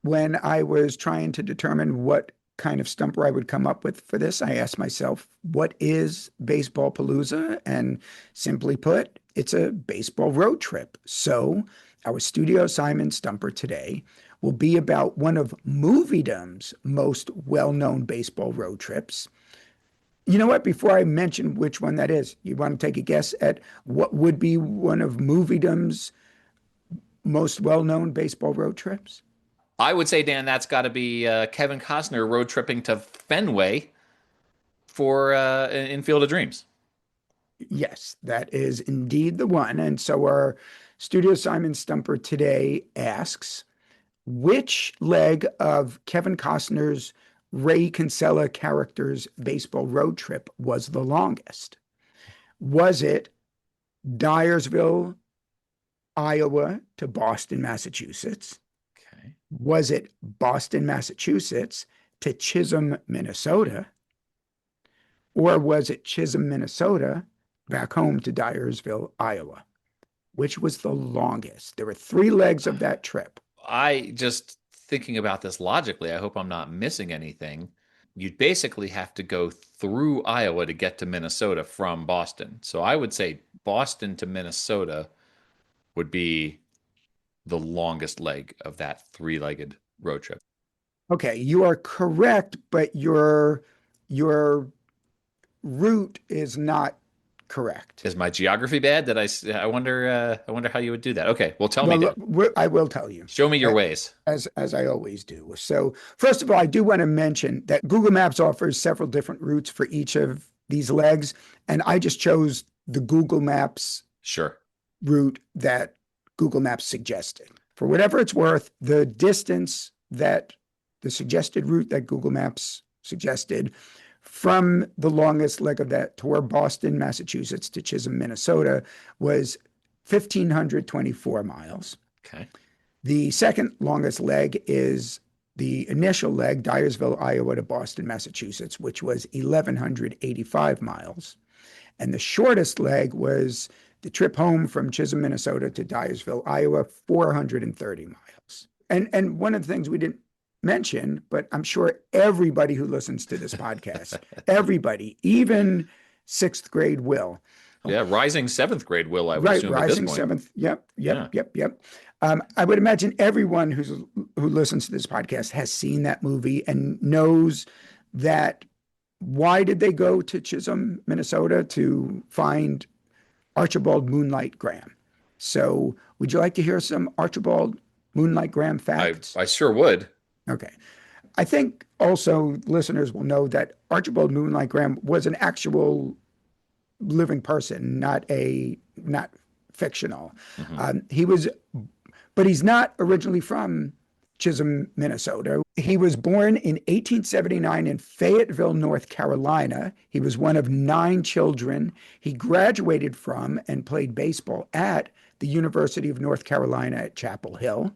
when I was trying to determine what kind of stumper I would come up with for this, I asked myself, what is Baseballpalooza? And simply put, it's a baseball road trip. So our Studio Simon Stumper today will be about one of Moviedom's most well-known baseball road trips. You know what? Before I mention which one that is, you want to take a guess at what would be one of Moviedom's most well-known baseball road trips? I would say, Dan, that's got to be Kevin Costner road tripping to Fenway for in Field of Dreams. Yes, that is indeed the one. And so our Studio Simon Stumper today asks, which leg of Kevin Costner's Ray Kinsella character's baseball road trip was the longest? Was it Dyersville, Iowa to Boston, Massachusetts? Was it Boston, Massachusetts to Chisholm, Minnesota? Or was it Chisholm, Minnesota back home to Dyersville, Iowa? Which was the longest? There were 3 legs of that trip. I just thinking about this logically, I hope I'm not missing anything. You'd basically have to go through Iowa to get to Minnesota from Boston. So I would say Boston to Minnesota would be the longest leg of that 3-legged road trip. Okay, you are correct, but your route is not correct. Is my geography bad? I wonder how you would do that. Okay, well, tell me, Dan. I will tell you. Show me your ways. As I always do. So first of all, I do want to mention that Google Maps offers several different routes for each of these legs, and I just chose the Google Maps route that Google Maps suggested. For whatever it's worth, the distance that the suggested route that Google Maps suggested from the longest leg of that tour, Boston, Massachusetts to Chisholm, Minnesota, was 1,524 miles. Okay. The second longest leg is the initial leg, Dyersville, Iowa to Boston, Massachusetts, which was 1,185 miles. And the shortest leg was the trip home from Chisholm, Minnesota to Dyersville, Iowa, 430 miles. And one of the things we didn't mention, but I'm sure everybody who listens to this podcast, everybody, even sixth grade Will. Yeah, rising seventh grade Will, I would assume at this point. Rising seventh. Yep. I would imagine everyone who listens to this podcast has seen that movie and knows that. Why did they go to Chisholm, Minnesota to find Archibald Moonlight Graham? So would you like to hear some Archibald Moonlight Graham facts? I sure would. Okay. I think also listeners will know that Archibald Moonlight Graham was an actual living person, not fictional. Mm-hmm. But he's not originally from Chisholm, Minnesota. He was born in 1879 in Fayetteville, North Carolina. He was one of 9 children. He graduated from and played baseball at the University of North Carolina at Chapel Hill.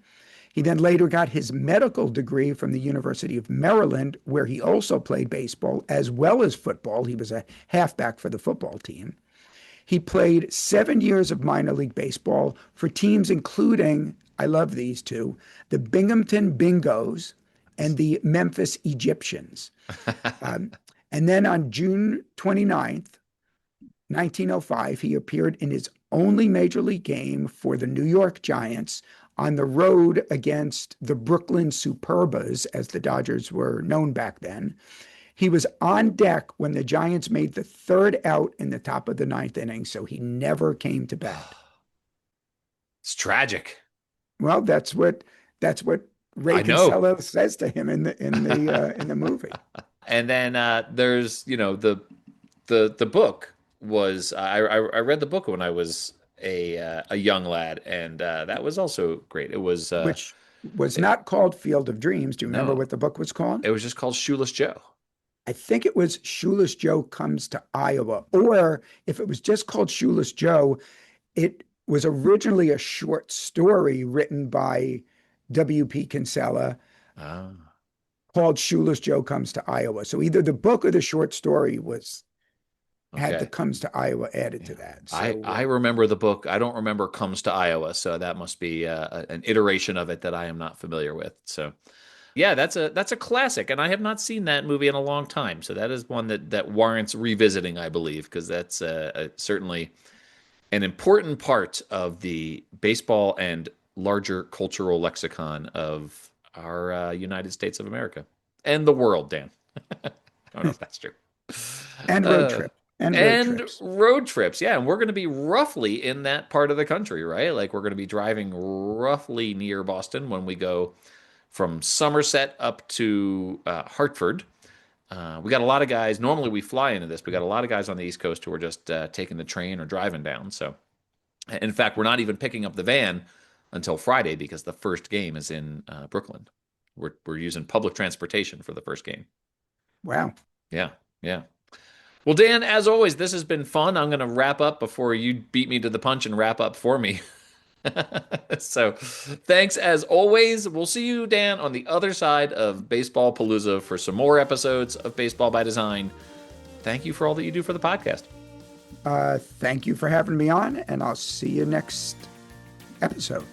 He then later got his medical degree from the University of Maryland, where he also played baseball as well as football. He was a halfback for the football team. He played 7 years of minor league baseball for teams including, I love these two, the Binghamton Bingos and the Memphis Egyptians. And then on June 29th, 1905, he appeared in his only major league game for the New York Giants on the road against the Brooklyn Superbas, as the Dodgers were known back then. He was on deck when the Giants made the 3rd out in the top of the 9th inning, so he never came to bat. It's tragic. Well, that's what Ray Kinsella says to him in the movie. And then there's the book was I read the book when I was a young lad, and that was also great. It was which was not called Field of Dreams. Do you remember what the book was called? It was just called Shoeless Joe. I think it was Shoeless Joe Comes to Iowa, or if it was just called Shoeless Joe, it was originally a short story written by W.P. Kinsella called Shoeless Joe Comes to Iowa. So either the book or the short story had the Comes to Iowa added to that. So, I remember the book. I don't remember Comes to Iowa, so that must be an iteration of it that I am not familiar with. So yeah, that's a classic, and I have not seen that movie in a long time. So that is one that warrants revisiting, I believe, because that's certainly an important part of the baseball and larger cultural lexicon of our United States of America and the world, Dan. I don't know if that's true. And road trip. And road trips. Yeah, and we're going to be roughly in that part of the country, right? Like we're going to be driving roughly near Boston when we go from Somerset up to Hartford. We got a lot of guys. Normally we fly into this. We got a lot of guys on the East Coast who are just taking the train or driving down. So, in fact, we're not even picking up the van until Friday because the first game is in Brooklyn. We're using public transportation for the first game. Wow. Yeah. Well, Dan, as always, this has been fun. I'm going to wrap up before you beat me to the punch and wrap up for me. So thanks as always. We'll see you, Dan, on the other side of Baseballpalooza for some more episodes of Baseball by Design. Thank you for all that you do for the podcast. Thank you for having me on, and I'll see you next episode.